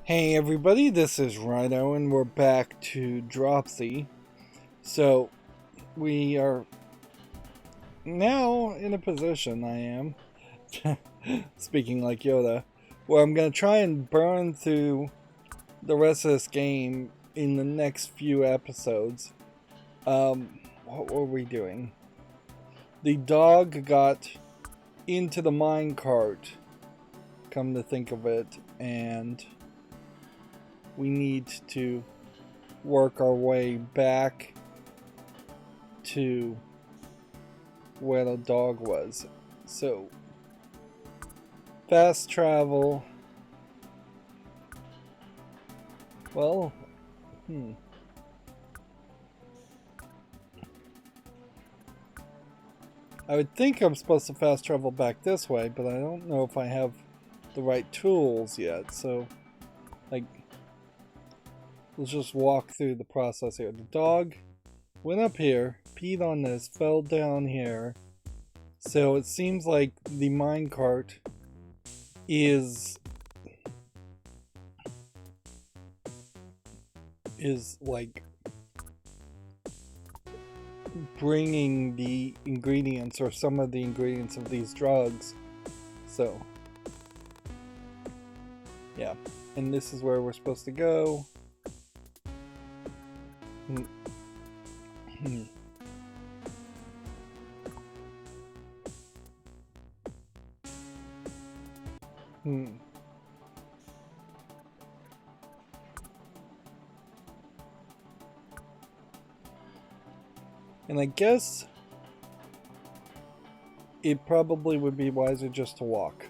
Hey everybody, this is Rydo and we're back to Dropsy. So, we are now in a position, I am, speaking like Yoda, where I'm going to try and burn through the rest of this game in the next few episodes. What were we doing? The dog got into the minecart, come to think of it, and we need to work our way back to where the dog was. So, fast travel. Well, I would think I'm supposed to fast travel back this way, but I don't know if I have the right tools yet. So, like, let's just walk through the process here. The dog went up here, peed on this, fell down here. So it seems like the minecart is like bringing the ingredients or some of the ingredients of these drugs. So yeah, and this is where we're supposed to go. And I guess it probably would be wiser just to walk.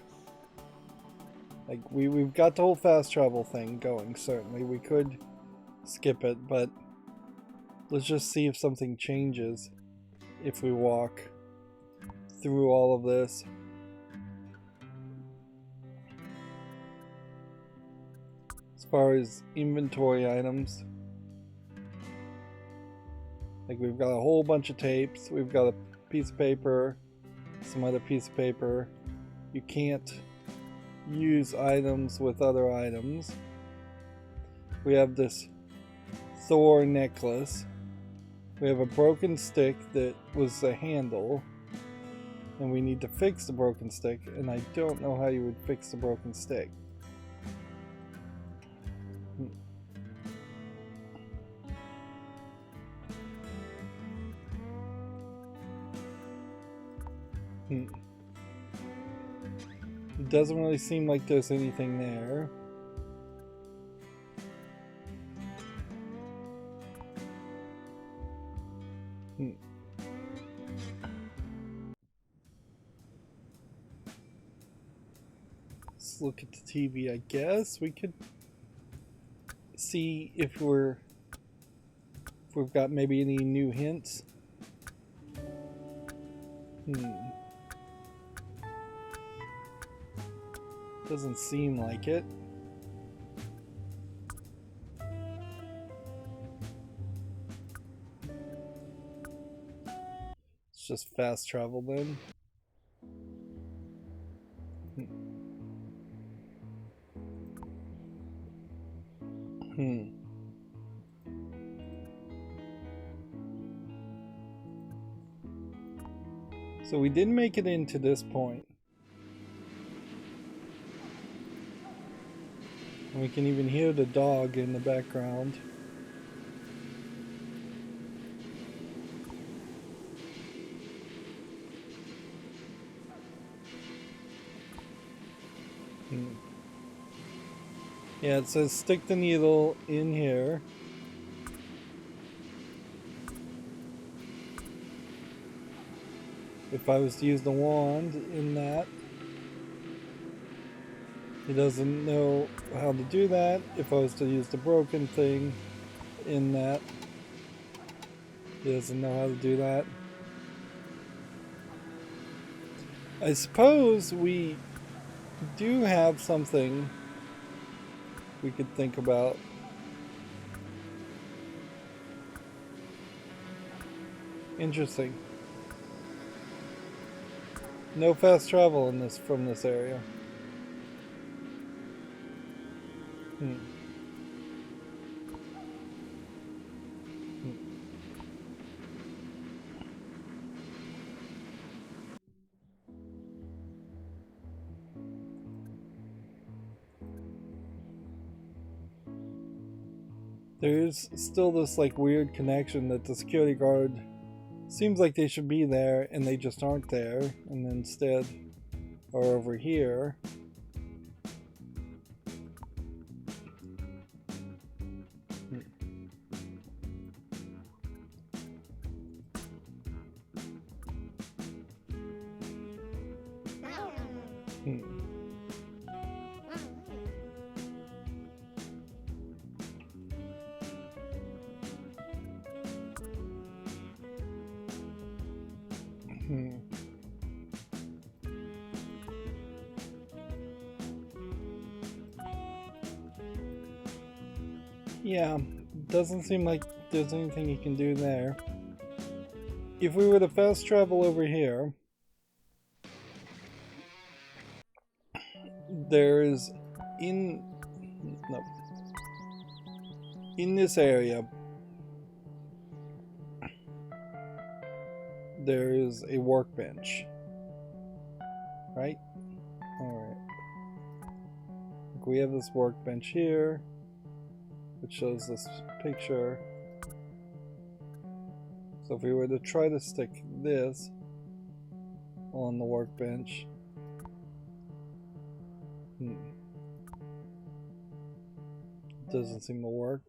Like, we've got the whole fast travel thing going, certainly. We could skip it, but let's just see if something changes if we walk through all of this. As far as inventory items, like, we've got a whole bunch of tapes, we've got a piece of paper, some other piece of paper. You can't use items with other items. We have this Thor necklace. We have a broken stick that was the handle, and we need to fix the broken stick, and I don't know how you would fix the broken stick. It doesn't really seem like there's anything there. Let's look at the TV, I guess. We could see if we've got maybe any new hints. Doesn't seem like it. It's just fast travel then. So we didn't make it into this point. And we can even hear the dog in the background. Yeah, it says stick the needle in here. If I was to use the wand in that. He doesn't know how to do that. If I was to use the broken thing in that. He doesn't know how to do that. I suppose we do have something we could think about. Interesting. No fast travel in this from this area. Hmm. There's still this like weird connection that the security guard seems like they should be there and they just aren't there, and instead are over here. Yeah, doesn't seem like there's anything you can do there. If we were to fast travel over here, there's in this area there's a workbench, right? Alright. We have this workbench here, which shows this picture. So if we were to try to stick this on the workbench, doesn't seem to work.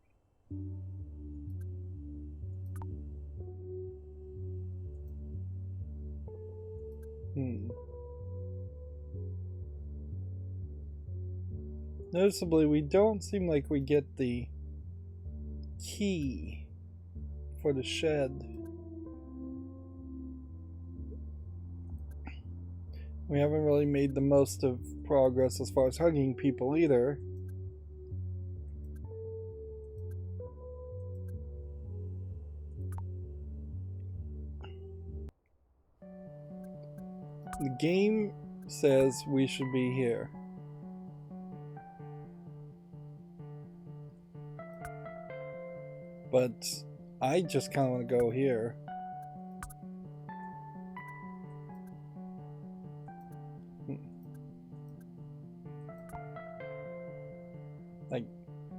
Noticeably, we don't seem like we get the key for the shed. We haven't really made the most of progress as far as hugging people either. The game says we should be here. But I just kind of want to go here.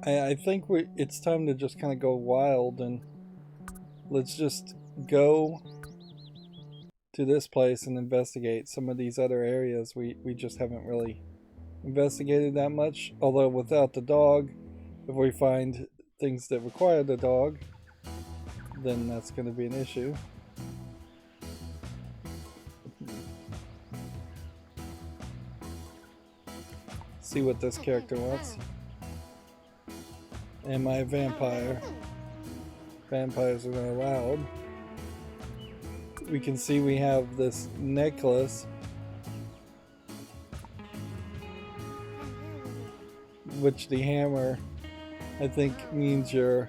I think it's time to just kind of go wild and let's just go to this place and investigate some of these other areas we just haven't really investigated that much. Although without the dog, if we find things that require the dog, then that's going to be an issue. See what this character wants. Am I a vampire? Vampires are not allowed. We can see we have this necklace, which the hammer I think means you're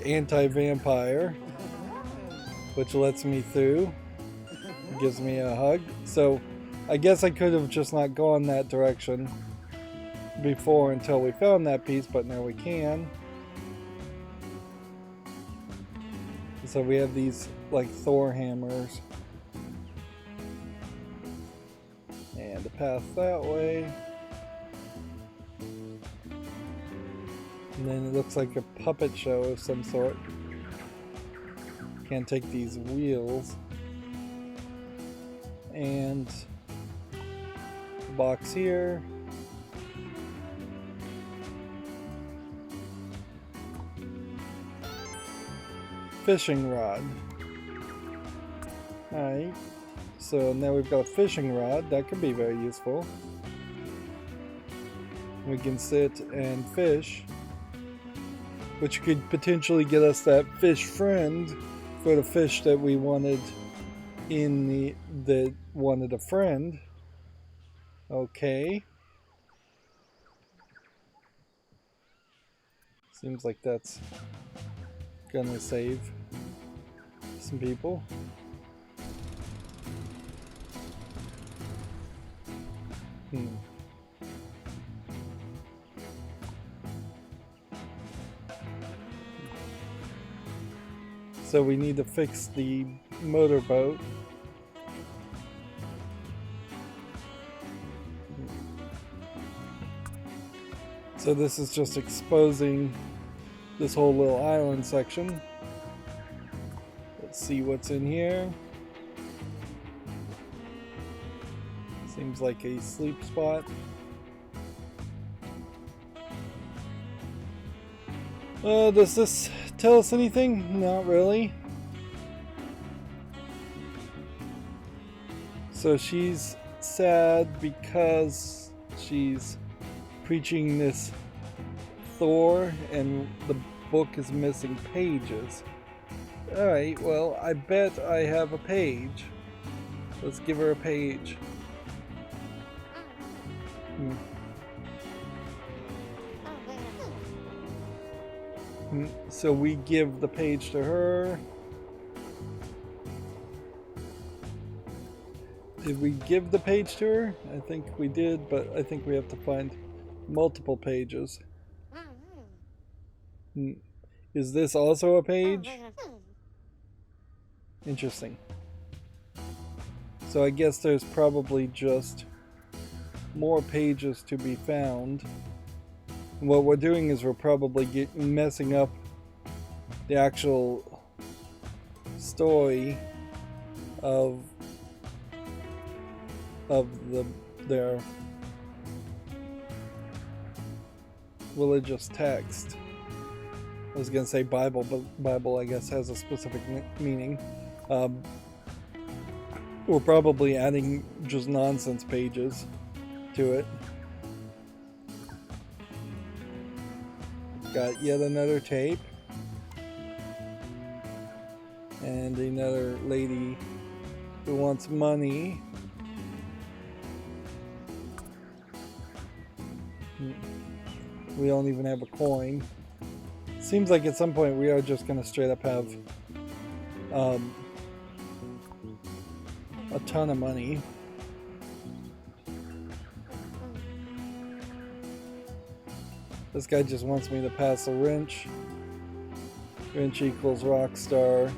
anti-vampire, which lets me through, gives me a hug. So I guess I could have just not gone that direction before until we found that piece, but now we can. So we have these like Thor hammers and a path that way, and then it looks like a puppet show of some sort. Can't take these wheels, and box here. Fishing rod. Alright, so now we've got a fishing rod. That could be very useful. We can sit and fish, which could potentially get us that fish friend for the fish that we wanted in that wanted a friend. Okay. Seems like that's gonna save some people. So we need to fix the motorboat. So this is just exposing this whole little island section. Let's see what's in here. Seems like a sleep spot. Does this tell us anything? Not really. So she's sad because she's preaching this Thor and the book is missing pages. Alright, well, I bet I have a page. Let's give her a page. So we give the page to her. Did we give the page to her? I think we did, but I think we have to find multiple pages. Is this also a page? Interesting. So I guess there's probably just more pages to be found. What we're doing is we're probably messing up the actual story of their religious text. I was gonna say Bible, but Bible I guess has a specific meaning. We're probably adding just nonsense pages to it. Got yet another tape. And another lady who wants money. We don't even have a coin. Seems like at some point we are just going to straight up have a ton of money. This guy just wants me to pass a wrench. Wrench equals rock star.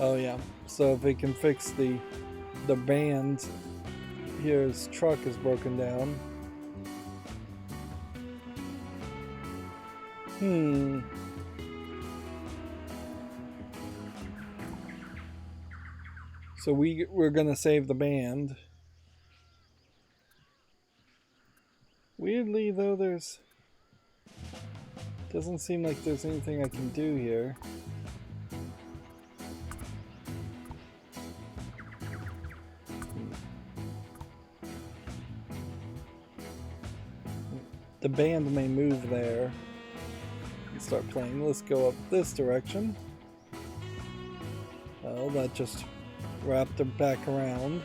Oh yeah, so if we can fix the band, here his truck is broken down. So we're gonna save the band. Weirdly though, doesn't seem like there's anything I can do here. The band may move there and start playing. Let's go up this direction. Oh, that just wrapped them back around.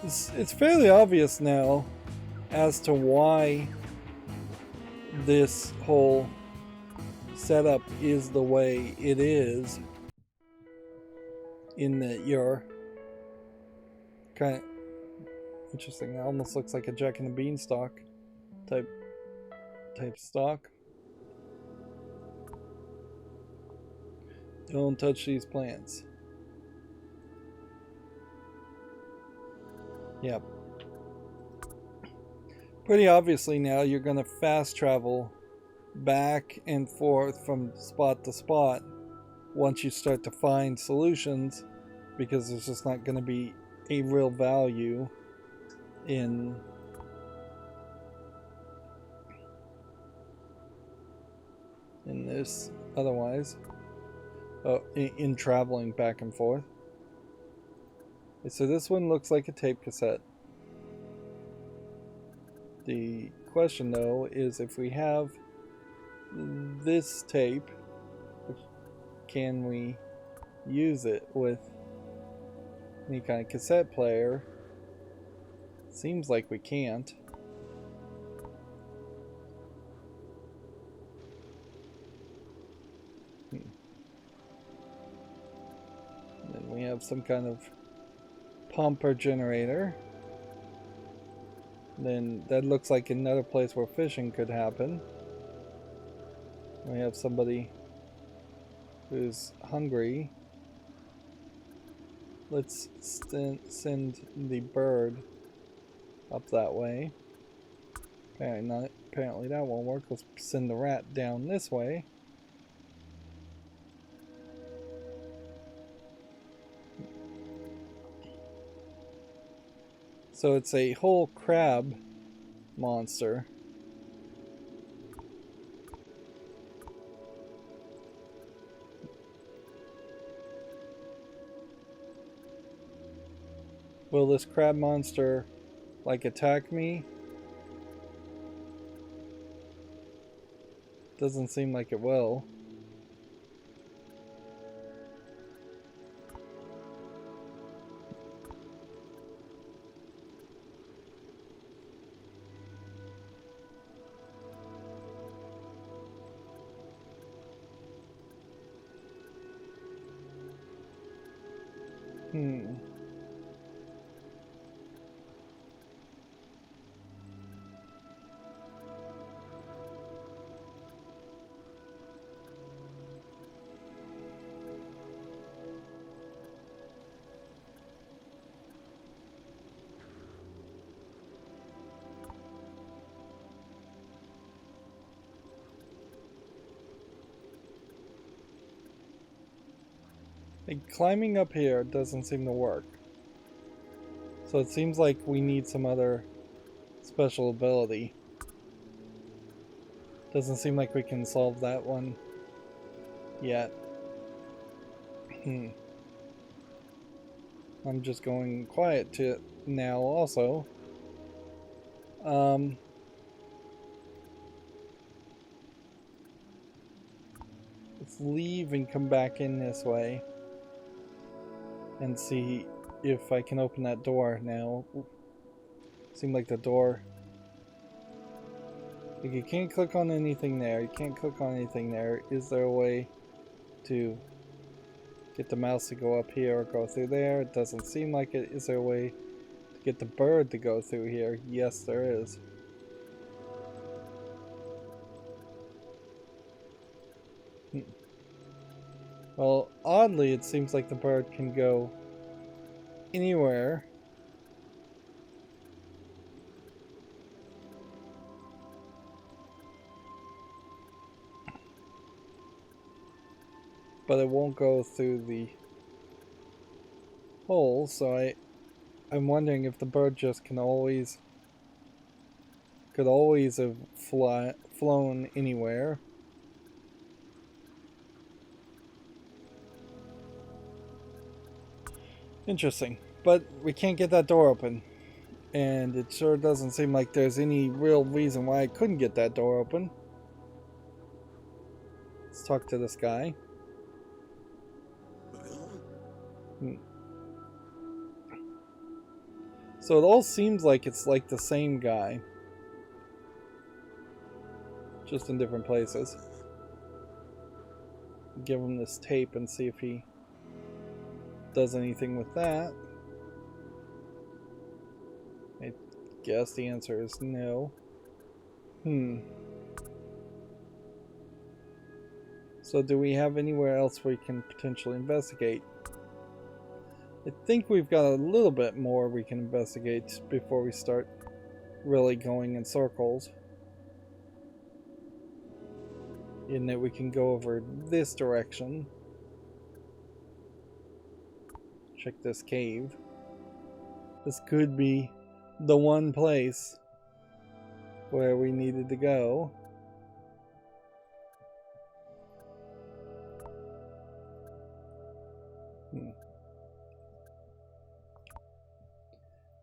It's fairly obvious now as to why this whole setup is the way it is. In that you're kind of interesting. It almost looks like a Jack and the Beanstalk type stock. Don't touch these plants. Yep. Pretty obviously now you're going to fast travel back and forth from spot to spot once you start to find solutions, because there's just not going to be a real value in this otherwise. In traveling back and forth. So this one looks like a tape cassette. The question though is, if we have this tape, can we use it with any kind of cassette player? Seems like we can't. have some kind of pump or generator. Then that looks like another place where fishing could happen. We have somebody who's hungry. Let's send the bird up that way. Apparently that won't work. Let's send the rat down this way. So it's a whole crab monster. Will this crab monster like attack me? Doesn't seem like it will. Like, climbing up here doesn't seem to work. So it seems like we need some other special ability. Doesn't seem like we can solve that one yet. I'm just going quiet to now also. Let's leave and come back in this way and see if I can open that door now. Seemed like the door... Like, you can't click on anything there. You can't click on anything there. Is there a way to get the mouse to go up here or go through there? It doesn't seem like it. Is there a way to get the bird to go through here? Yes, there is. Well, oddly, it seems like the bird can go anywhere. But it won't go through the hole, so I'm wondering if the bird just could always have flown anywhere. Interesting. But we can't get that door open. And it sure doesn't seem like there's any real reason why I couldn't get that door open. Let's talk to this guy. So it all seems like it's like the same guy. Just in different places. Give him this tape and see if he does anything with that. I guess the answer is no. So do we have anywhere else we can potentially investigate? I think we've got a little bit more we can investigate before we start really going in circles. In that we can go over this direction. Check this cave. This could be the one place where we needed to go.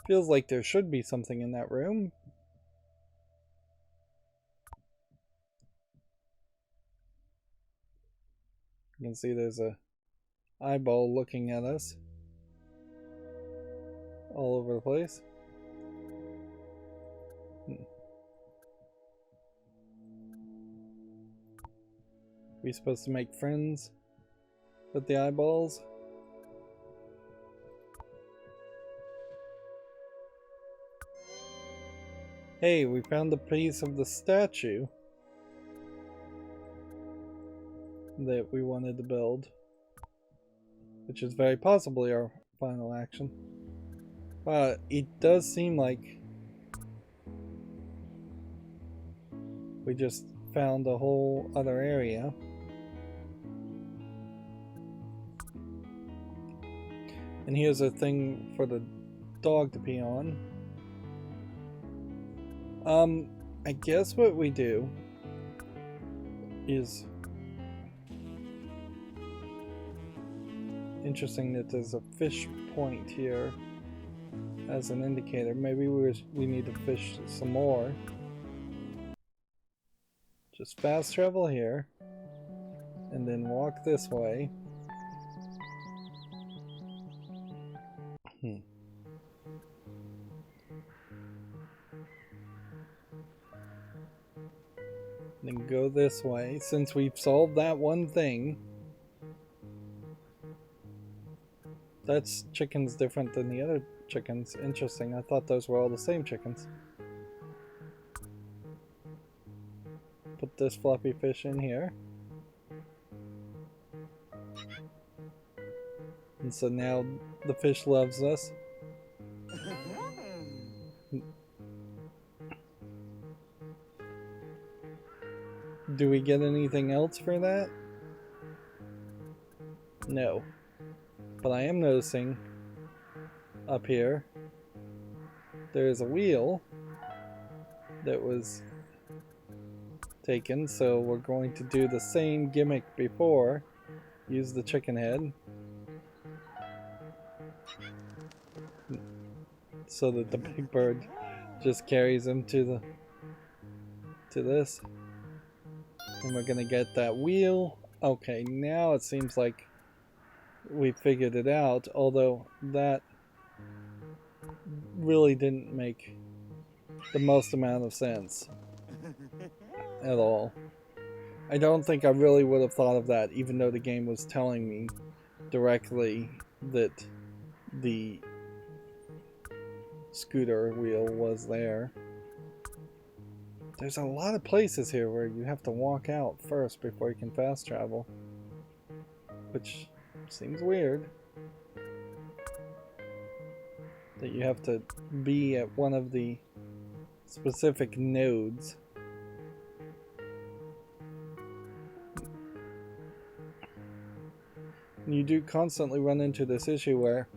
Feels like there should be something in that room. You can see there's a eyeball looking at us all over the place. We supposed to make friends with the eyeballs? Hey, we found a piece of the statue that we wanted to build, which is very possibly our final action. But it does seem like we just found a whole other area. And here's a thing for the dog to pee on. I guess what we do is interesting that there's a fish point here as an indicator. Maybe we need to fish some more. Just fast travel here and then walk this way. Then go this way. Since we've solved that one thing, that's chickens different than the other chickens. Interesting. I thought those were all the same chickens. Put this floppy fish in here. And so now the fish loves us. Do we get anything else for that? No. But I am noticing up here there is a wheel that was taken, so we're going to do the same gimmick before. Use the chicken head so that the big bird just carries him to this. And we're gonna get that wheel. Okay, now it seems like we figured it out, although that really didn't make the most amount of sense at all. I don't think I really would have thought of that, even though the game was telling me directly that the scooter wheel was there. There's a lot of places here where you have to walk out first before you can fast travel, which seems weird. That you have to be at one of the specific nodes. And you do constantly run into this issue where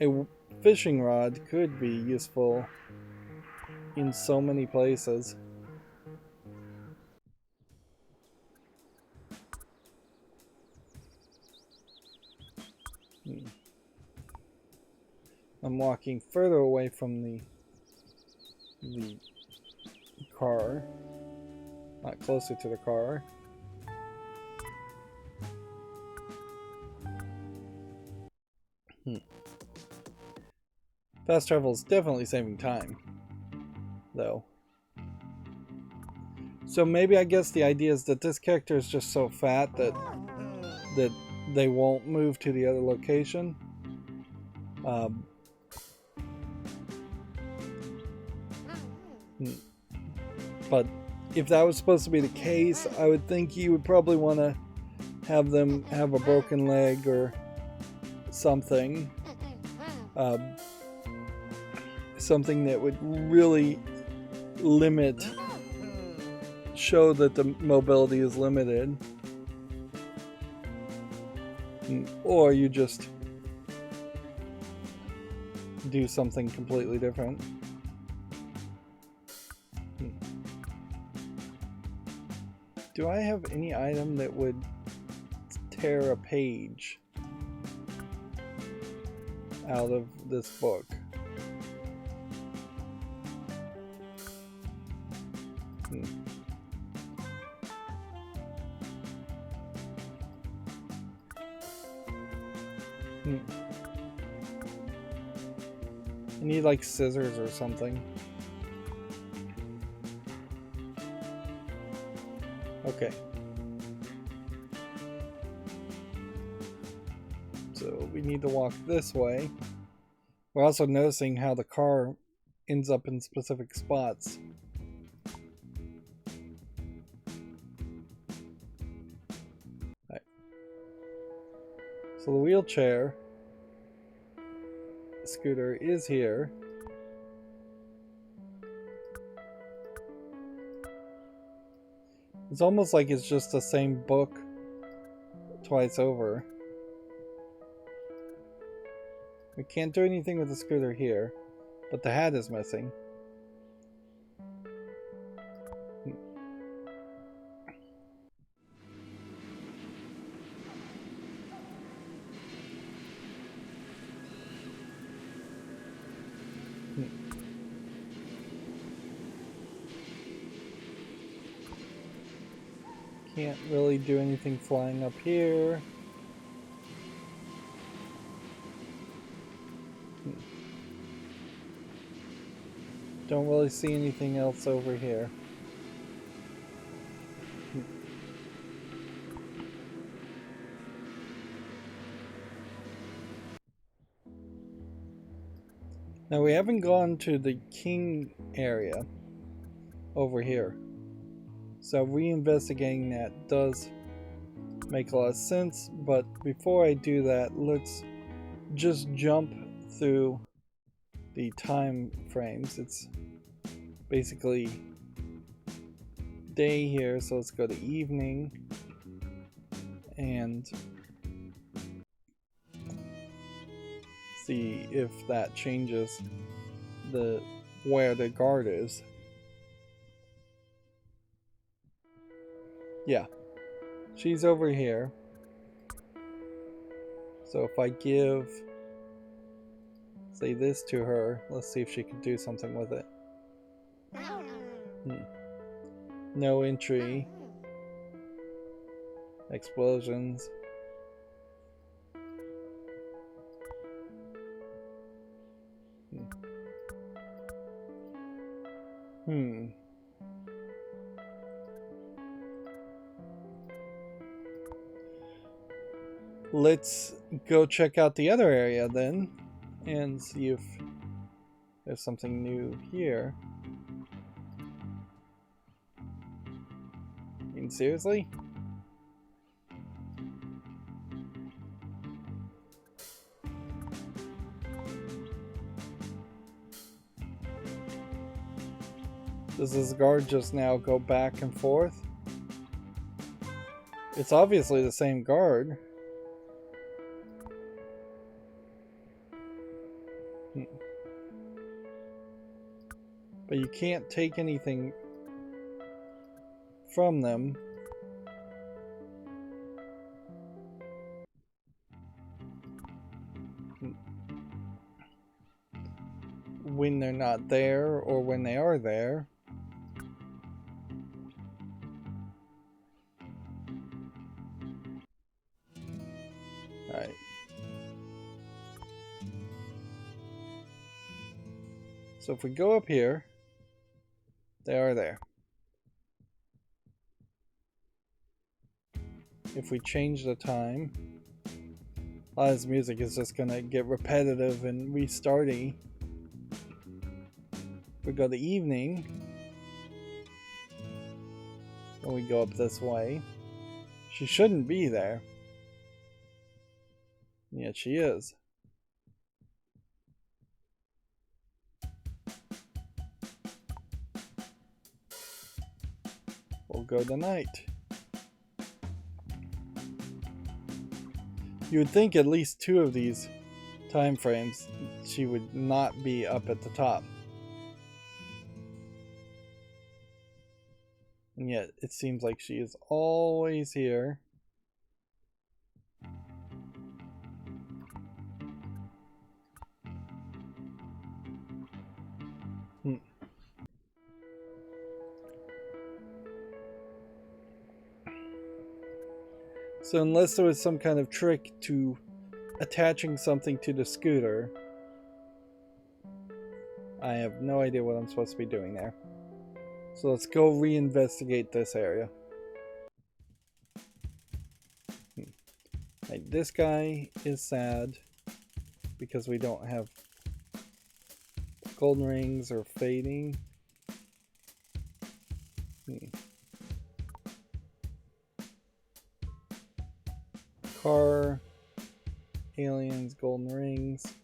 a fishing rod could be useful in so many places. I'm walking further away from the car, not closer to the car. Fast travel is definitely saving time, though. So maybe I guess the idea is that this character is just so fat that they won't move to the other location. But if that was supposed to be the case, I would think you would probably want to have them have a broken leg or something. Something that would really show that the mobility is limited. Or you just do something completely different. Do I have any item that would tear a page out of this book? I need like scissors or something. Okay. So we need to walk this way. We're also noticing how the car ends up in specific spots. So the wheelchair scooter is here. It's almost like it's just the same book twice over. We can't do anything with the scooter here, but the hat is missing. Can't really do anything flying up here. Don't really see anything else over here. Now we haven't gone to the king area over here. So reinvestigating that does make a lot of sense, but before I do that, let's just jump through the time frames. It's basically day here, so let's go to evening and see if that changes the where the guard is. Yeah, she's over here. So if I give, say, this to her, let's see if she can do something with it. No entry. Explosions. Let's go check out the other area then and see if there's something new here. I mean, seriously? Does this guard just now go back and forth? It's obviously the same guard. But you can't take anything from them. When they're not there or when they are there. Alright. So if we go up here, they are there. If we change the time, a lot of this music is just gonna get repetitive and restarty. If we go to evening, and we go up this way, she shouldn't be there. Yet she is. We'll go to night. You would think at least two of these time frames she would not be up at the top. And yet it seems like she is always here. So unless there was some kind of trick to attaching something to the scooter, I have no idea what I'm supposed to be doing there. So let's go reinvestigate this area. Right, this guy is sad because we don't have golden rings or fading. Car aliens, golden rings.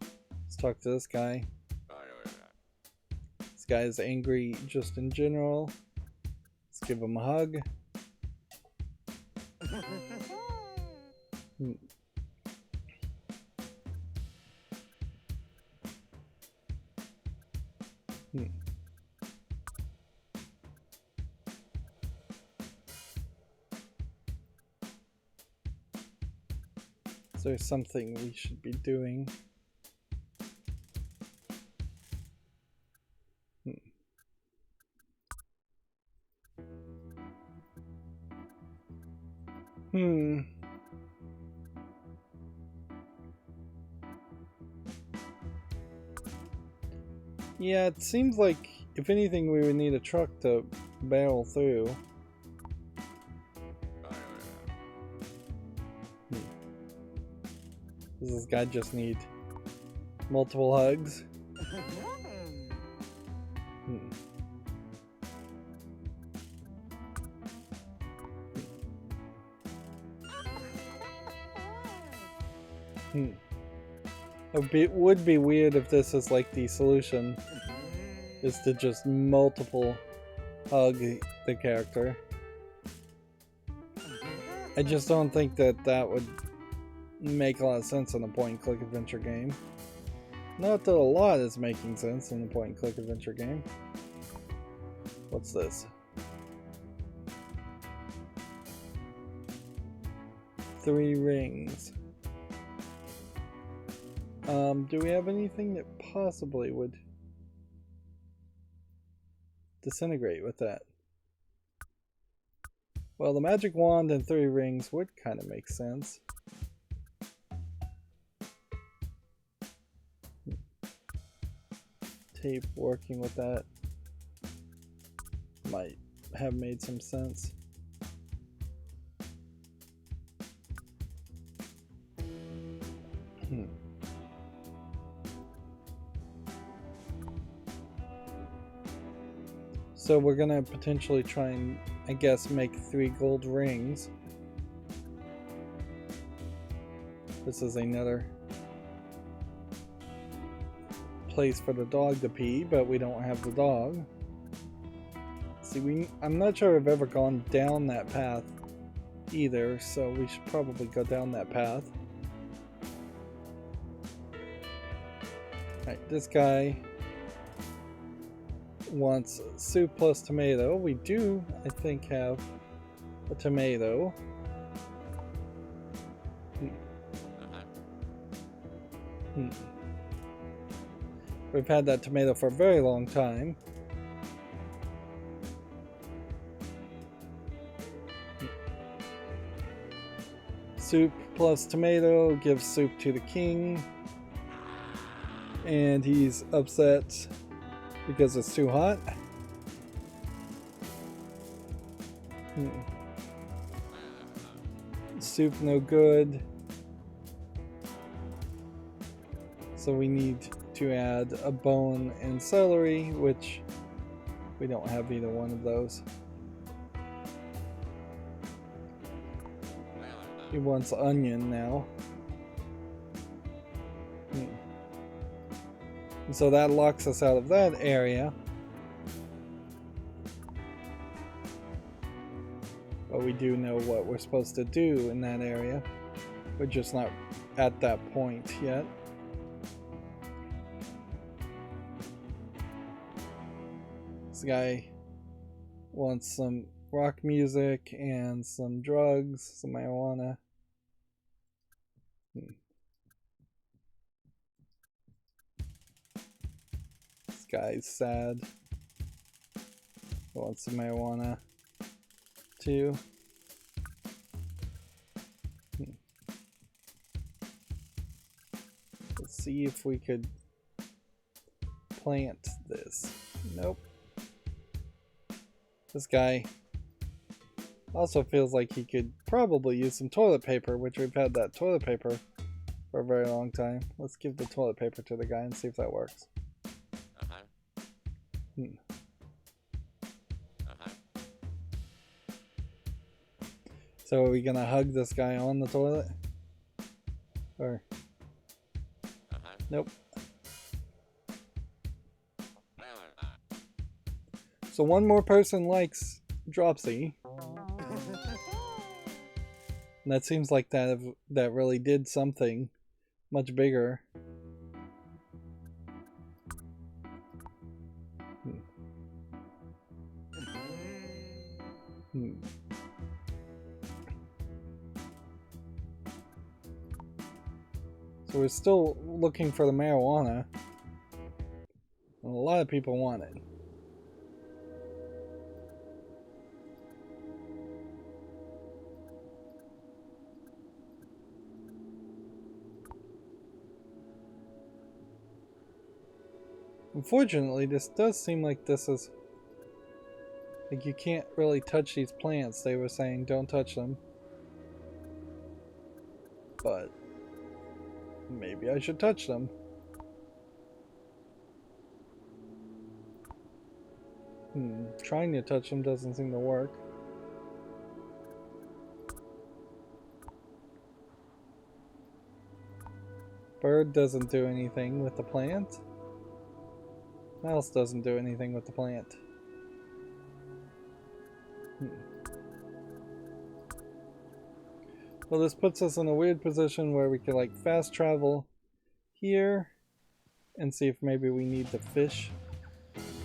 Let's talk to this guy. This guy is angry just in general. Let's give him a hug. Hmm. Hmm. Is there something we should be doing? Hmm. Yeah, it seems like if anything we would need a truck to barrel through. Does this guy just need multiple hugs? It would be weird if this is like the solution, is to just multiple hug the character. I just don't think that that would make a lot of sense in a point-and-click adventure game. Not that a lot is making sense in a point-and-click adventure game. What's this? 3 rings. Do we have anything that possibly would disintegrate with that? Well, the magic wand and 3 rings would kind of make sense. Tape working with that might have made some sense. So we're gonna potentially try and, I guess, make 3 gold rings. This is another place for the dog to pee, but we don't have the dog. See, I'm not sure I've ever gone down that path either, so we should probably go down that path. Alright, this guy wants soup plus tomato. We do, I think, have a tomato. We've had that tomato for a very long time. Soup plus tomato gives soup to the king. And he's upset because it's too hot. Soup no good. So we need to add a bone and celery, which we don't have either one of those. He wants onion now. And so that locks us out of that area. But we do know what we're supposed to do in that area. We're just not at that point yet. This guy wants some rock music and some drugs, some marijuana. This guy's sad. He wants some marijuana too. Let's see if we could plant this. Nope. This guy also feels like he could probably use some toilet paper, which we've had that toilet paper for a very long time. Let's give the toilet paper to the guy and see if that works. So are we gonna hug this guy on the toilet? Or... Nope. So one more person likes Dropsy. And that seems like that really did something much bigger. So we're still looking for the marijuana. And a lot of people want it. Unfortunately, this does seem like this is... Like you can't really touch these plants. They were saying don't touch them. But... maybe I should touch them. Trying to touch them doesn't seem to work. Bird doesn't do anything with the plant. Mouse doesn't do anything with the plant. Well, this puts us in a weird position where we could like fast travel here and see if maybe we need to fish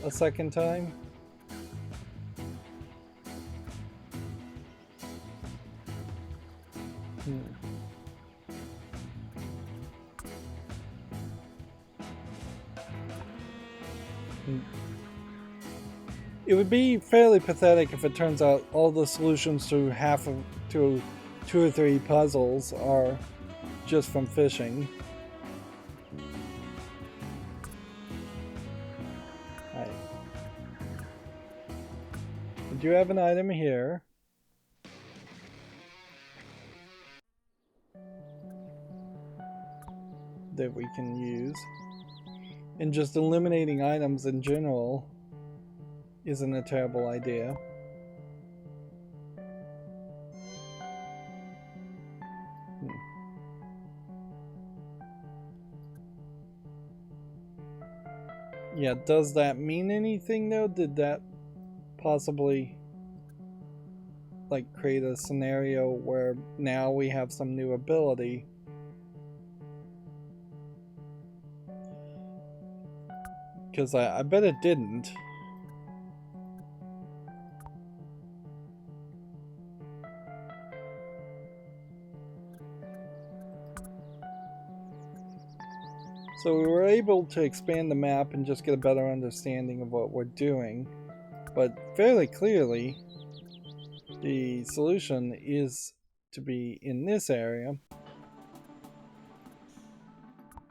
a second time. It would be fairly pathetic if it turns out all the solutions to to 2 or 3 puzzles are just from fishing. Alright. We do have an item here. That we can use. And just eliminating items in general isn't a terrible idea. Yeah, does that mean anything though? Did that possibly like create a scenario where now we have some new ability? Because I bet it didn't. So we were able to expand the map and just get a better understanding of what we're doing. But fairly clearly, the solution is to be in this area.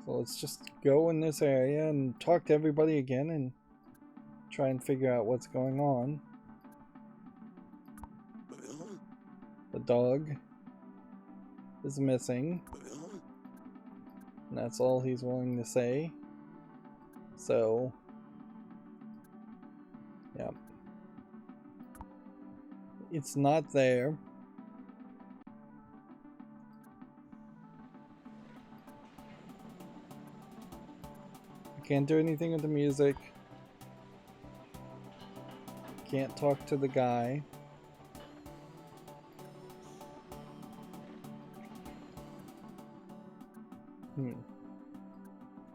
So let's just go in this area and talk to everybody again and try and figure out what's going on. The dog is missing. And that's all he's willing to say. So, yeah. It's not there. I can't do anything with the music. Can't talk to the guy.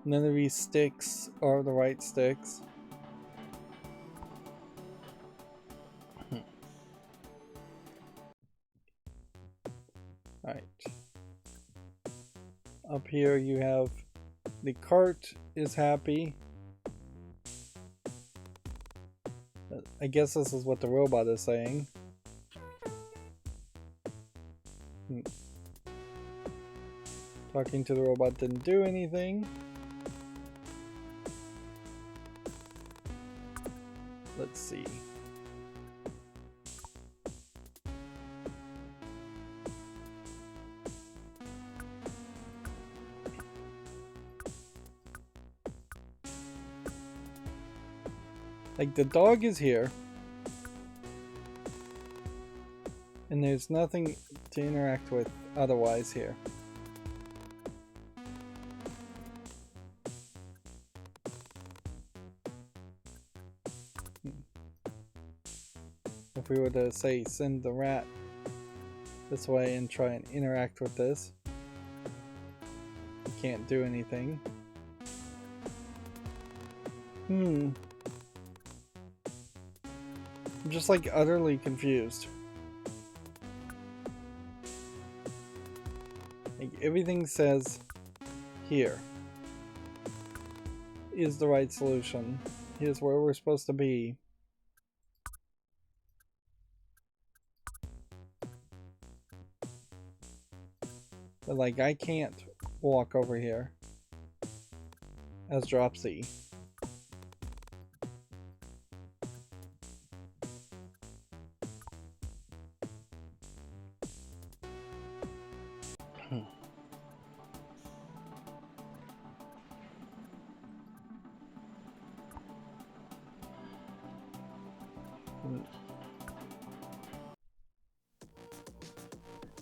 None of these sticks are the right sticks. Alright. Up here you have the cart is happy. I guess this is what the robot is saying. Talking to the robot didn't do anything. Let's see. Like the dog is here. And there's nothing to interact with otherwise here. If we were to say send the rat this way and try and interact with this, we can't do anything. I'm just like utterly confused. Like everything says here is the right solution. Here's where we're supposed to be. But like I can't walk over here as Dropsy.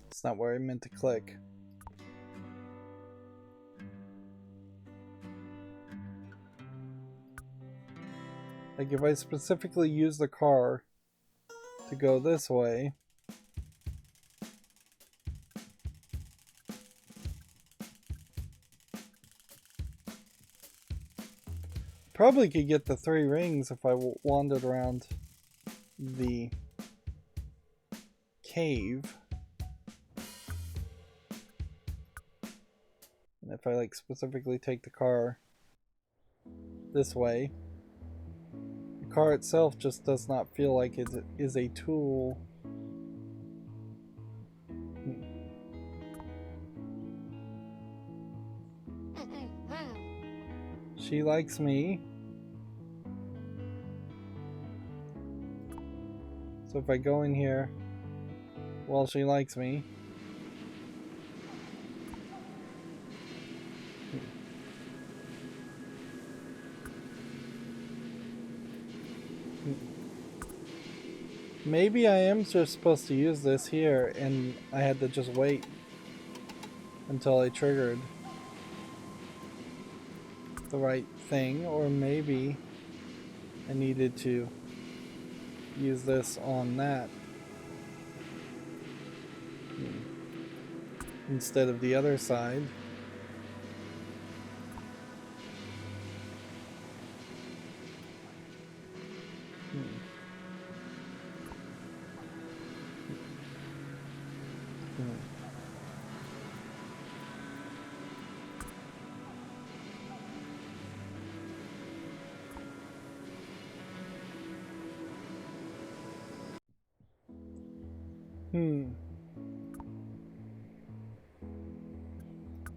It's not where I meant to click. Like if I specifically use the car to go this way, probably could get the 3 rings if I wandered around the cave. And if I like specifically take the car this way, the car itself just does not feel like it is a tool. She likes me. So if I go in here while she likes me, maybe I am just supposed to use this here and I had to just wait until I triggered the right thing, or maybe I needed to use this on that instead of the other side.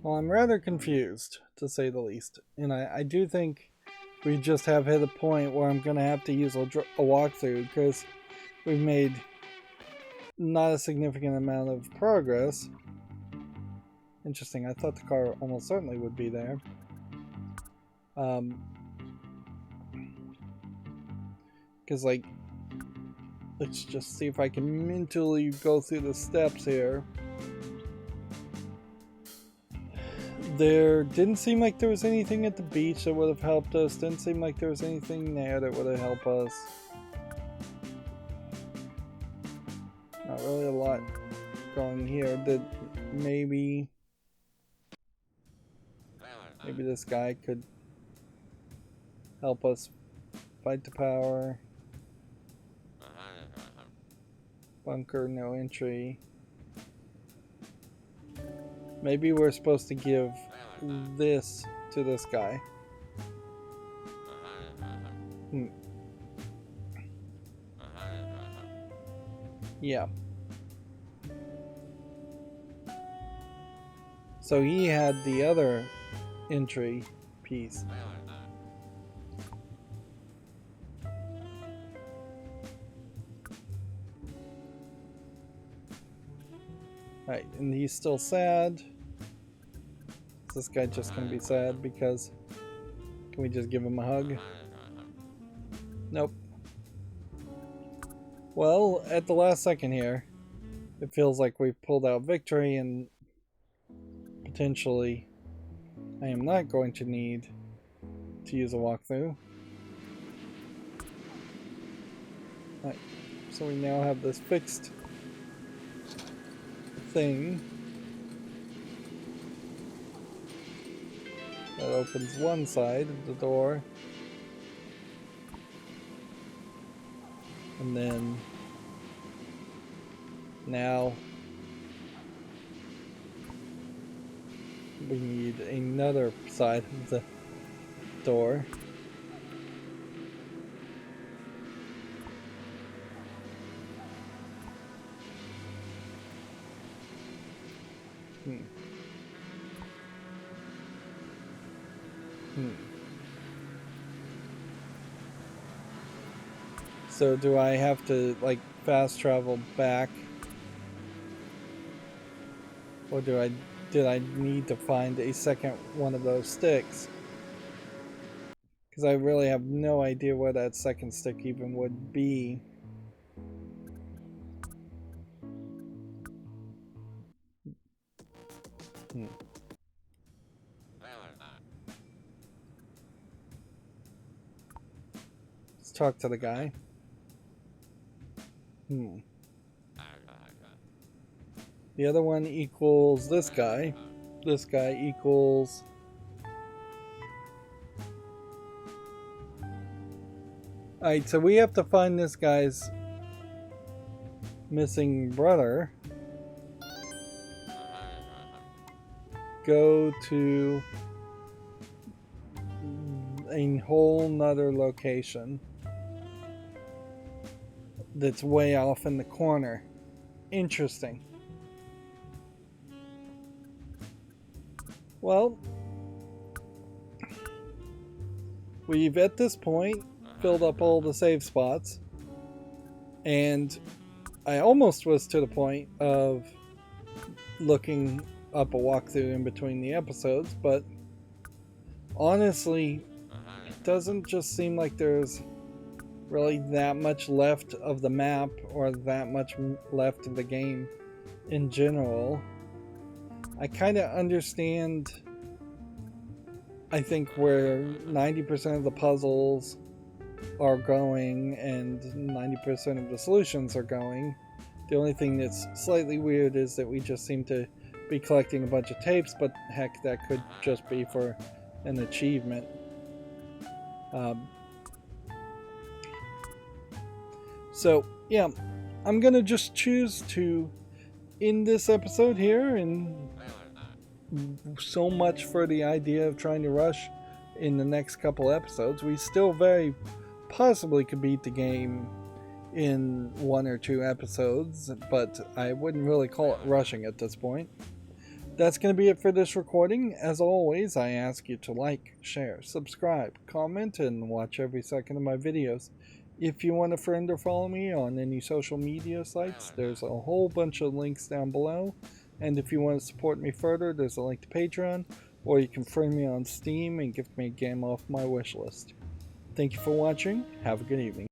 Well, I'm rather confused, to say the least. And I do think we just have hit a point where I'm going to have to use a walkthrough, because we've made not a significant amount of progress. Interesting, I thought the car almost certainly would be there. Because, like, let's just see if I can mentally go through the steps here. There didn't seem like there was anything at the beach that would have helped us. Didn't seem like there was anything there that would have helped us. Not really a lot going here. That maybe this guy could help us fight the power. Bunker, no entry. Maybe we're supposed to give this to this guy. Yeah. So he had the other entry piece. Right, and he's still sad. Is this guy just gonna be sad because... Can we just give him a hug? Nope. Well, at the last second here, it feels like we've pulled out victory, and potentially I am not going to need to use a walkthrough. Right. So we now have this fixed thing that opens one side of the door. And then now we need another side of the door. So do I have to like fast travel back, or did I need to find a second one of those sticks? Because I really have no idea where that second stick even would be. Let's talk to the guy. The other one equals this guy. This guy equals... Alright, so we have to find this guy's missing brother. Go to a whole nother location that's way off in the corner. Interesting. Well, we've at this point filled up all the save spots, and I almost was to the point of looking up a walkthrough in between the episodes, but honestly, it doesn't just seem like there's really that much left of the map or that much left of the game in general. I kind of understand, I think, where 90% of the puzzles are going and 90% of the solutions are going. The only thing that's slightly weird is that we just seem to be collecting a bunch of tapes, but heck, that could just be for an achievement. So yeah, I'm gonna just choose to end this episode here, and so much for the idea of trying to rush in the next couple episodes. We still very possibly could beat the game in 1 or 2 episodes, but I wouldn't really call it rushing at this point. That's going to be it for this recording. As always, I ask you to like, share, subscribe, comment, and watch every second of my videos. If you want to friend or follow me on any social media sites, there's a whole bunch of links down below. And if you want to support me further, there's a link to Patreon, or you can friend me on Steam and gift me a game off my wish list. Thank you for watching. Have a good evening.